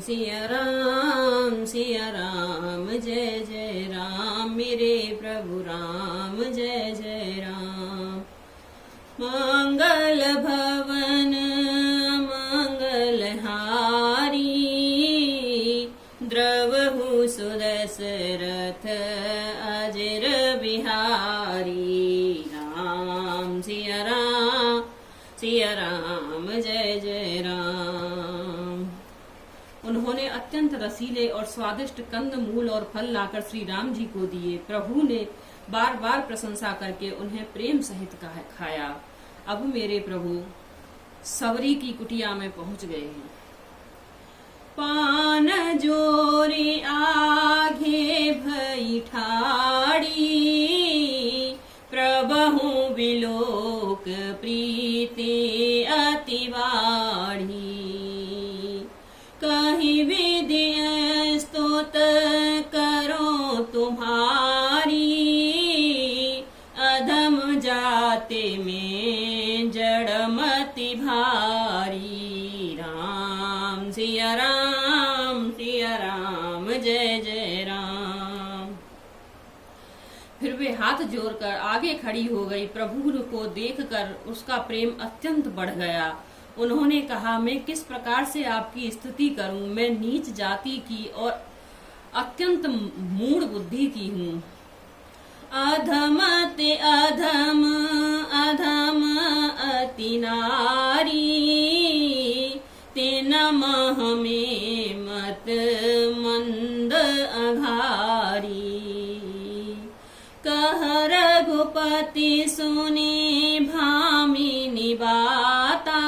सिया राम जय जय राम मेरे प्रभु राम जय जय राम। मंगल भवन मंगलहारी द्रवहु सुदशरथ अजर बिहारी। राम सिया राम जय जय राम। उन्होंने अत्यंत रसीले और स्वादिष्ट कंद मूल और फल लाकर श्री राम जी को दिए। प्रभु ने बार बार प्रशंसा करके उन्हें प्रेम सहित खाया। अब मेरे प्रभु सवरी की कुटिया में पहुंच गए हैं। पान जोरे आगे भई ठाड़ी प्रभु बिलोक प्रीति अति बाढ़ी। कहीं विधि स्तुत करो तुम्हारी अधम जाते में जड़मति भारी। राम सिया राम जय जय राम। फिर वे हाथ जोड़कर आगे खड़ी हो गई। प्रभु को देखकर उसका प्रेम अत्यंत बढ़ गया। उन्होंने कहा, मैं किस प्रकार से आपकी स्तुति करूं। मैं नीच जाति की और अत्यंत मूढ़ बुद्धि की हूँ। अधम ते अधम अधम अति नारी तेन मह में मत मंद अघारी। कह रघुपति सुने भामिनी बाता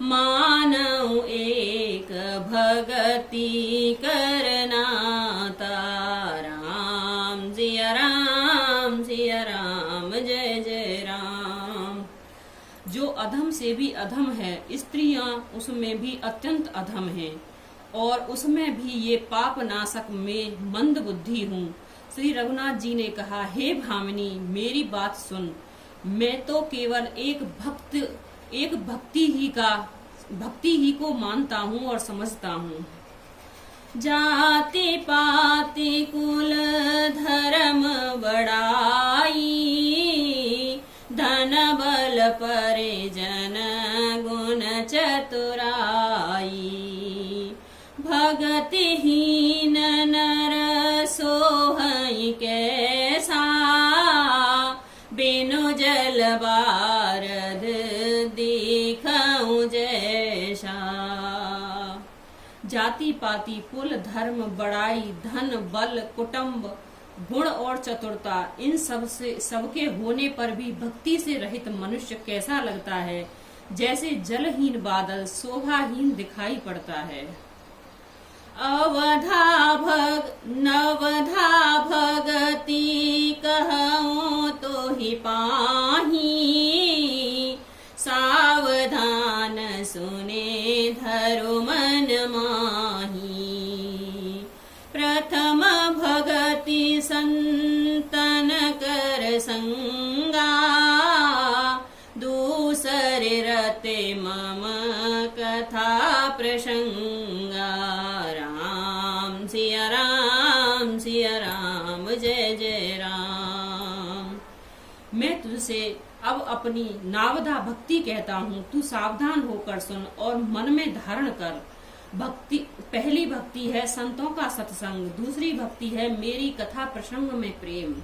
मानव एक भगति करनाता। राम सिया राम जय जय राम। जो अधम से भी अधम है, स्त्रियां उसमें भी अत्यंत अधम हैं और उसमें भी ये पाप नाशक में मंद बुद्धि हूँ। श्री रघुनाथ जी ने कहा, हे भामिनी मेरी बात सुन। मैं तो केवल एक भक्ति ही को मानता हूँ और समझता हूँ। जाति पाति कुल धर्म बड़ाई धन बल परिजन गुण चतुराई। भगतिहीन नर सोहई कैसा बिनु जल बारद दिखऊं जैसा। जाति पाति कुल धर्म बड़ाई धन बल कुटुंब गुण और चतुरता इन सबके होने पर भी भक्ति से रहित मनुष्य कैसा लगता है, जैसे जलहीन बादल शोभाहीन दिखाई पड़ता है। नवधा भगति कहूँ तो ही पाही सावधान सुने धरो मन माही। प्रथम भगति संतन कर संगा दूसरे रते मम कथा प्रसंगा। राम सिया राम जय जय राम। मैं तुझसे अब अपनी नावधा भक्ति कहता हूँ, तू सावधान होकर सुन और मन में धारण कर। भक्ति पहली भक्ति है संतों का सत्संग, दूसरी भक्ति है मेरी कथा प्रसंग में प्रेम।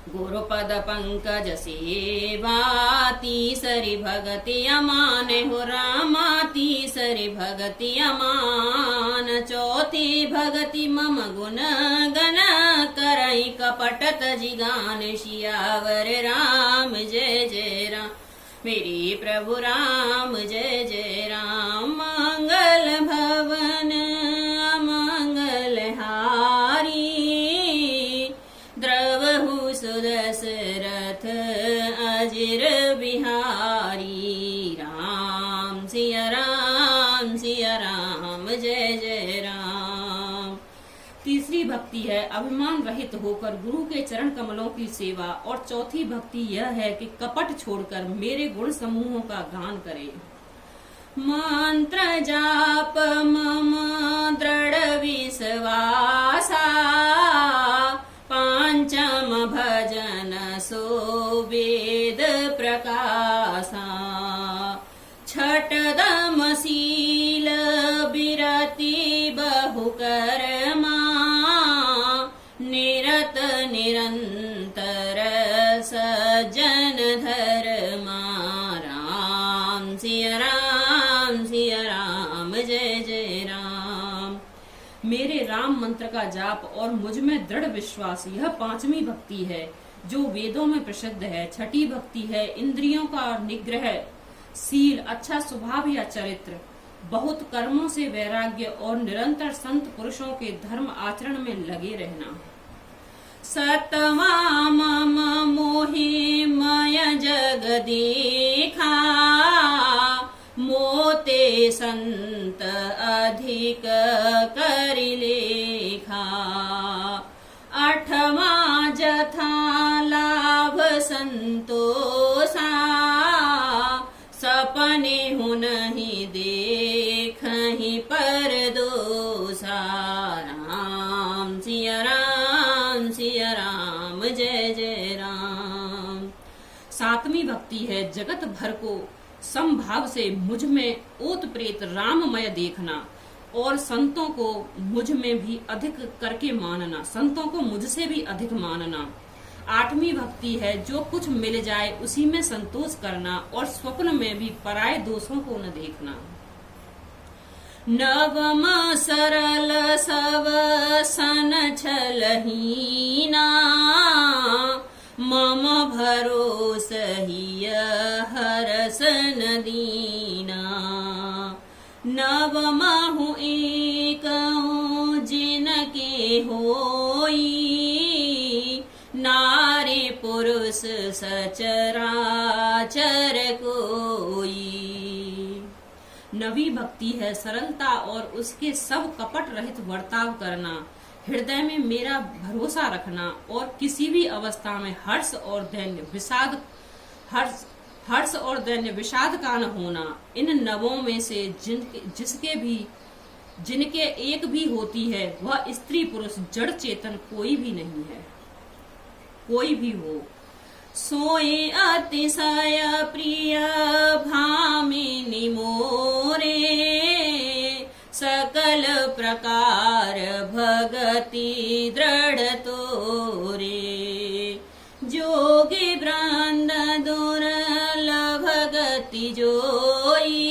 गुरुपद पंकज सेवा तीसरी भगति अमान हो रामा तीसरी भगति अमान। चौथी भगति मम गुण गण करई कपटत जिगान शियावर राम जय जय राम मेरे प्रभु राम जय जय राम। मंगल भवन मंगलहारी द्रवहु सुदशरथ अजर बिहारी। राम सिया राम जय जय राम। तीसरी भक्ति है अभिमान रहित होकर गुरु के चरण कमलों की सेवा और चौथी भक्ति यह है कि कपट छोड़कर मेरे गुण समूहों का गान करे। मंत्र जाप मम दृढ़ विश्वासा, पांचम भजन सो वेद प्रकाशा। छठदम शील विरति बहुकर्मा, निरत निरंतर सज्जन धर्मा। राम सिया राम सिया राम, जय जय राम। मेरे राम मंत्र का जाप और मुझ में दृढ़ विश्वास, यह पांचवी भक्ति है जो वेदों में प्रसिद्ध है। छठी भक्ति है इंद्रियों का निग्रह, शील, अच्छा स्वभाव या चरित्र, बहुत कर्मों से वैराग्य और निरंतर संत पुरुषों के धर्म आचरण में लगे रहना। सतवा मम मोहि मय जग देखा, मोते संत अधिक करि लेखा। अठवा जथा लाभ संतोषा, सपने हूँ नहीं देखहि पर दोषा। राम सिया राम, जय जय राम। सातवीं भक्ति है जगत भर को समभाव से मुझ में ओत प्रेत राममय देखना और संतों को मुझ में भी अधिक करके मानना, संतों को मुझसे भी अधिक मानना। आठवीं भक्ति है जो कुछ मिल जाए उसी में संतोष करना और स्वप्न में भी पराये दोषों को न देखना। नवम सरल सब सन छलहीना, मम भरोस हिय हरस न दीना। नवमहु एक जिनके होई, नारी पुरुष सचराचर कोई। नवी भक्ति है सरलता और उसके सब कपट रहित बर्ताव करना, हृदय में मेरा भरोसा रखना और किसी भी अवस्था में हर्ष और दैन्य विषाद का न होना। इन नवों में से जिनके एक भी होती है वह स्त्री पुरुष जड़ चेतन कोई भी नहीं है। कोई भी हो सोए अतिशय प्रिय भामिनी मोरे, सकल प्रकार भगति दृढ़ तोरे। जोगी वृंद दुर्लभ गति जोई,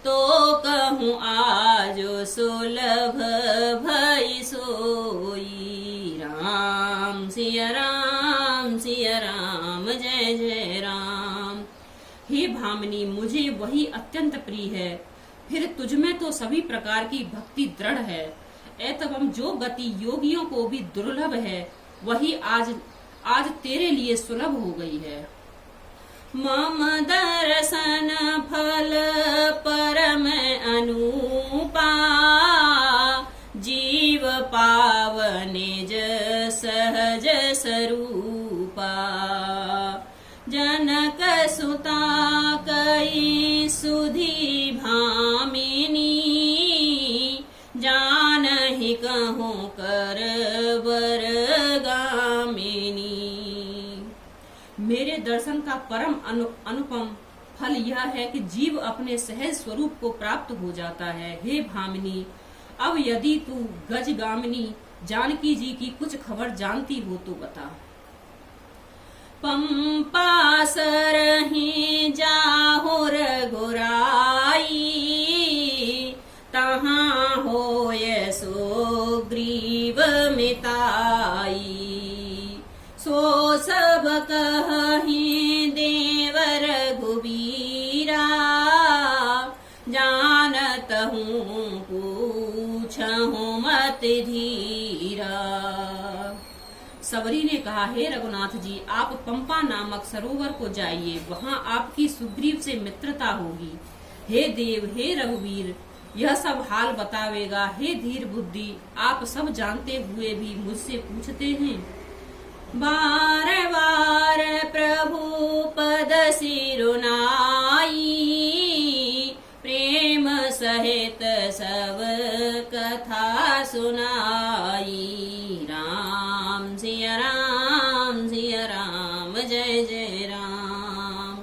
तो कहूँ आज सुलभ भई सोई। राम सिया राम, जय जय राम। हे भामिनी, मुझे वही अत्यंत प्रिय है, फिर तुझ में तो सभी प्रकार की भक्ति दृढ़ है। एवं जो गति योगियों को भी दुर्लभ है वही आज तेरे लिए सुलभ हो गई है। मम दर्शन फल परम अनुपा, जीव पावनिज सहज स्वरूपा। जनक सुता कई सुधी भामिनी, जानहि कहूँ कर बर गामिनी। मेरे दर्शन का परम अनुपम फल यह है कि जीव अपने सहज स्वरूप को प्राप्त हो जाता है। हे भामिनी, अब यदि तू गजगामिनी जानकी जी की कुछ खबर जानती हो तो बता। पंपा सरहि जाहुर गुराई, तहाँ होय सो ग्रीव मिताई। सो सब कहि देवर घुबीरा, जानत हूँ पूछहूँ मत धीरा। सबरी ने कहा, हे रघुनाथ जी, आप पंपा नामक सरोवर को जाइए, वहाँ आपकी सुग्रीव से मित्रता होगी। हे देव, हे रघुवीर, यह सब हाल बतावेगा। हे धीर बुद्धि, आप सब जानते हुए भी मुझसे पूछते हैं। बार बार प्रभु पद सिरुनाई, सुनाई। राम सिया राम सिया राम जय जय राम।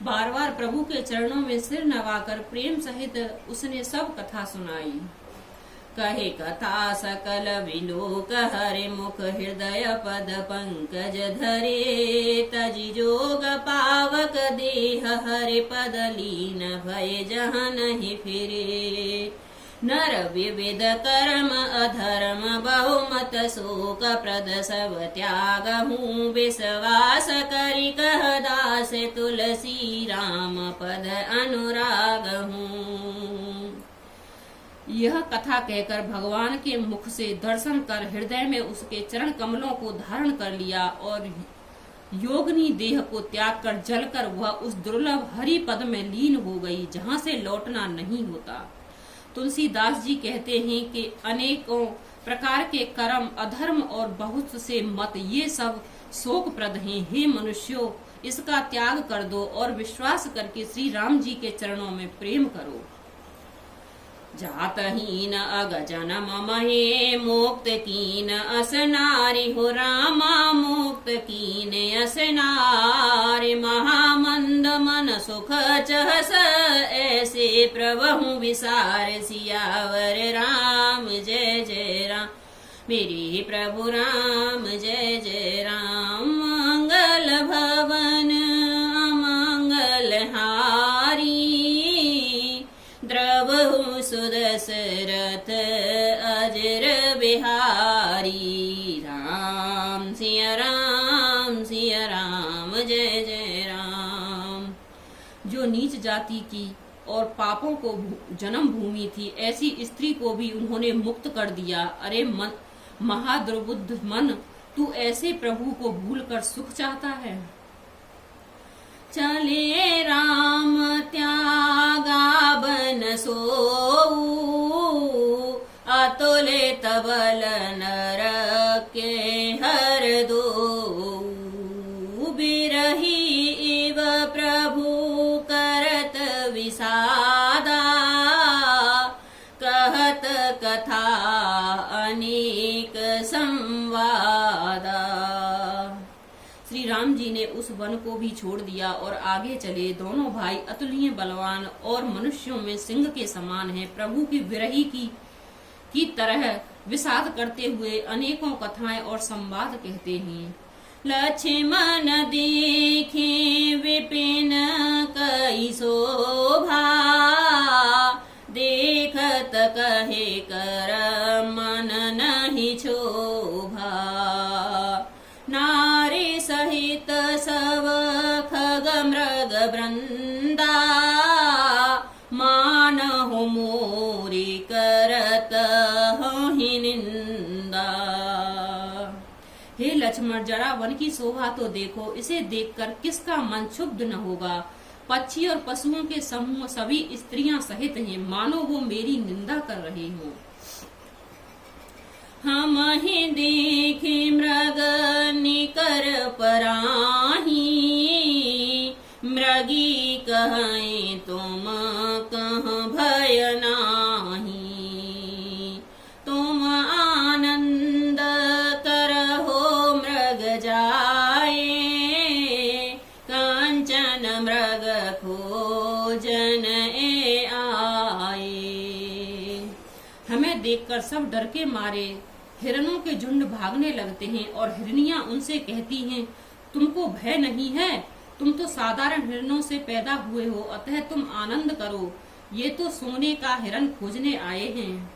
बार बार प्रभु के चरणों में सिर नवाकर प्रेम सहित उसने सब कथा सुनाई। कहे कथा सकल विलोक हरे मुख हृदय पद पंकज धरे। तजि जोग पावक देह हरे पद लीन भय जहाँ नहीं फिरे। नर विविध कर्म अधर्म बहुमत शोक प्रद सब त्याग हूँ। विश्वास करि कह दास तुलसी राम पद अनुराग हूँ। यह कथा कहकर भगवान के मुख से दर्शन कर हृदय में उसके चरण कमलों को धारण कर लिया और योगिनी देह को त्याग कर जलकर वह उस दुर्लभ हरि पद में लीन हो गई जहाँ से लौटना नहीं होता। तुलसीदास जी कहते हैं कि अनेकों प्रकार के कर्म अधर्म और बहुत से मत ये सब शोकप्रद हैं। हे मनुष्यों, इसका त्याग कर दो और विश्वास करके श्री राम जी के चरणों में प्रेम करो। जातहीन अग जनम महे मुक्त कीन अस नारी हो। रामा मुक्त कीन अस नारी। महामंद मन सुख चहस ऐसे प्रभु विसार। सियावर राम जय जय राम मेरे प्रभु राम जय जय राम। मंगल भवन अमंगल हारी। द्रवहु सुदशरथ अजर बिहारी। राम सिया राम जय जय राम। जो नीच जाति की और पापों को जन्म भूमि थी, ऐसी स्त्री को भी उन्होंने मुक्त कर दिया। अरे मन महादुर्बुद्ध मन, तू ऐसे प्रभु को भूलकर सुख चाहता है। चले राम त्यागा बन सोऊ। अतुले तबल नर के हर दो। बिरही इव प्रभु करत विषादा। कहत कथा अनेक संवादा। श्री राम जी ने उस वन को भी छोड़ दिया और आगे चले। दोनों भाई अतुलनीय बलवान और मनुष्यों में सिंह के समान हैं। प्रभु की विरही की तरह विषाद करते हुए अनेकों कथाएं और संवाद कहते हैं। लक्ष्मण देखे विपिन कई शोभा। देखत कहे कर मन नहीं क्षोभा। नारी सहित सब खग मृग वृंदा। मानहु मोरी करत ही निंदा। हे लक्ष्मण, जरा वन की शोभा तो देखो। इसे देखकर किसका मन क्षुब्ध न होगा। पक्षी और पशुओं के समूह सभी स्त्रियां सहित हैं, मानो वो मेरी निंदा कर रहे हो। हम ही देखे मृग निकर पराही। मृगी कहें तुम कह भय नाही। तुम आनंद करहो मृग जाए। कांचन मृग खोजन ए आए। हमें देखकर सब डर के मारे हिरणों के झुंड भागने लगते हैं और हिरनियां उनसे कहती हैं, तुमको भय नहीं है? तुम तो साधारण हिरणों से पैदा हुए हो, अतः तुम आनंद करो। ये तो सोने का हिरण खोजने आए हैं।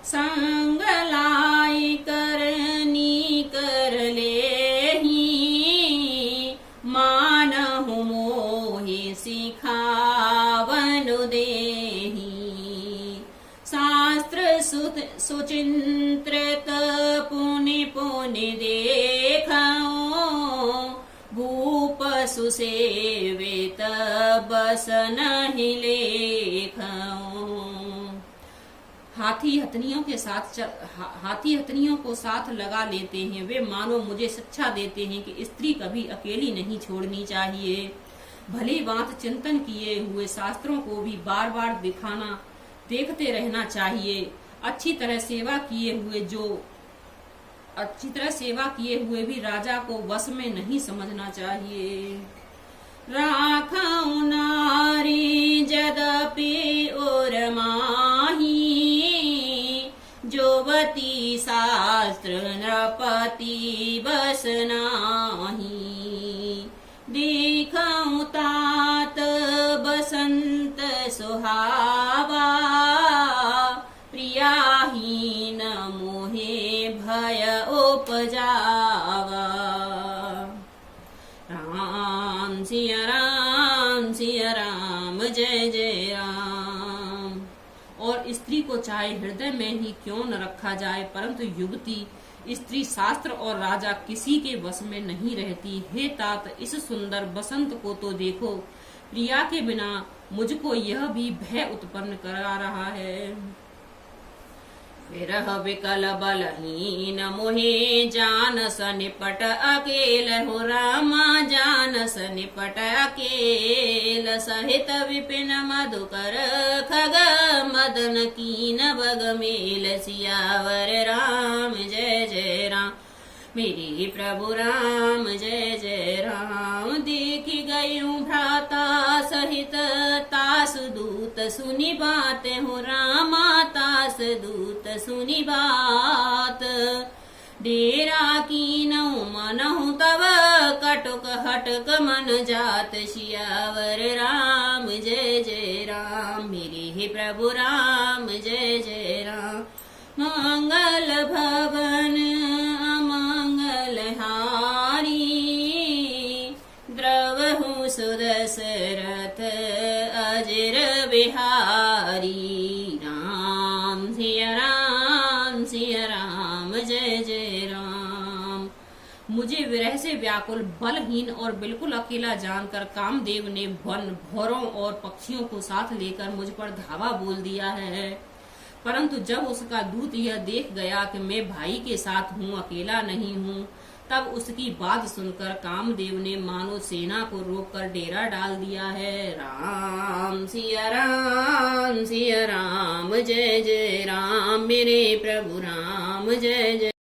संग लाई करनी कर ले ही। मानहु मोहि सिखावन देही। शास्त्र सुचिंत्रित पुनि पुनि देखो। भूप सुसेवित बस नहीं लेखो। हाथी हथनियों को साथ लगा लेते हैं। वे मानो मुझे शिक्षा देते हैं कि स्त्री कभी अकेली नहीं छोड़नी चाहिए। भली बात चिंतन किए हुए शास्त्रों को भी बार बार देखते रहना चाहिए। अच्छी तरह सेवा किए हुए भी राजा को वश में नहीं समझना चाहिए। राखौ नारी जदपि और माही, जोवती शास्त्र नृपति बस नाही। देखौ तात बसंत सुहावा, प्रियाहीन मोहे भय उपजावा। राम सिया राम जय जय राम। और स्त्री को चाहे हृदय में ही क्यों न रखा जाए, परंतु युवती स्त्री शास्त्र और राजा किसी के वश में नहीं रहती। हे तात, इस सुंदर बसंत को तो देखो, प्रिया के बिना मुझको यह भी भय उत्पन्न करा रहा है। विरह विकल बलहीन मोहे, जानस निपट अकेल हो रामा, जानस निपट अकेल। सहित विपिन मधुकर खग, मदन कीन बग मेल। सियावर राम जय जय राम, मेरे प्रभु राम जय जय राम। देखी गयूं भ्राता सहित, तास दूत सुनी बात हो रामा, तास दूत सुनी बात। डेरा कीनौ मनहु तब, कटुक हटक मन जात। सियावर राम जय जय राम, मेरे हे प्रभु राम जय जय राम। मंगल भवन अमंगल हारी, द्रवहु सुदशरथ अजर बिहारी। राम सिया राम जय जय राम। मुझे विरह से व्याकुल, बलहीन और बिल्कुल अकेला जानकर कामदेव ने वन भौरों और पक्षियों को साथ लेकर मुझ पर धावा बोल दिया है। परंतु जब उसका दूत यह देख गया कि मैं भाई के साथ हूँ, अकेला नहीं हूँ, तब उसकी बात सुनकर कामदेव ने मानो सेना को रोककर डेरा डाल दिया है। राम सिया राम जय जय राम, मेरे प्रभु राम जय जय।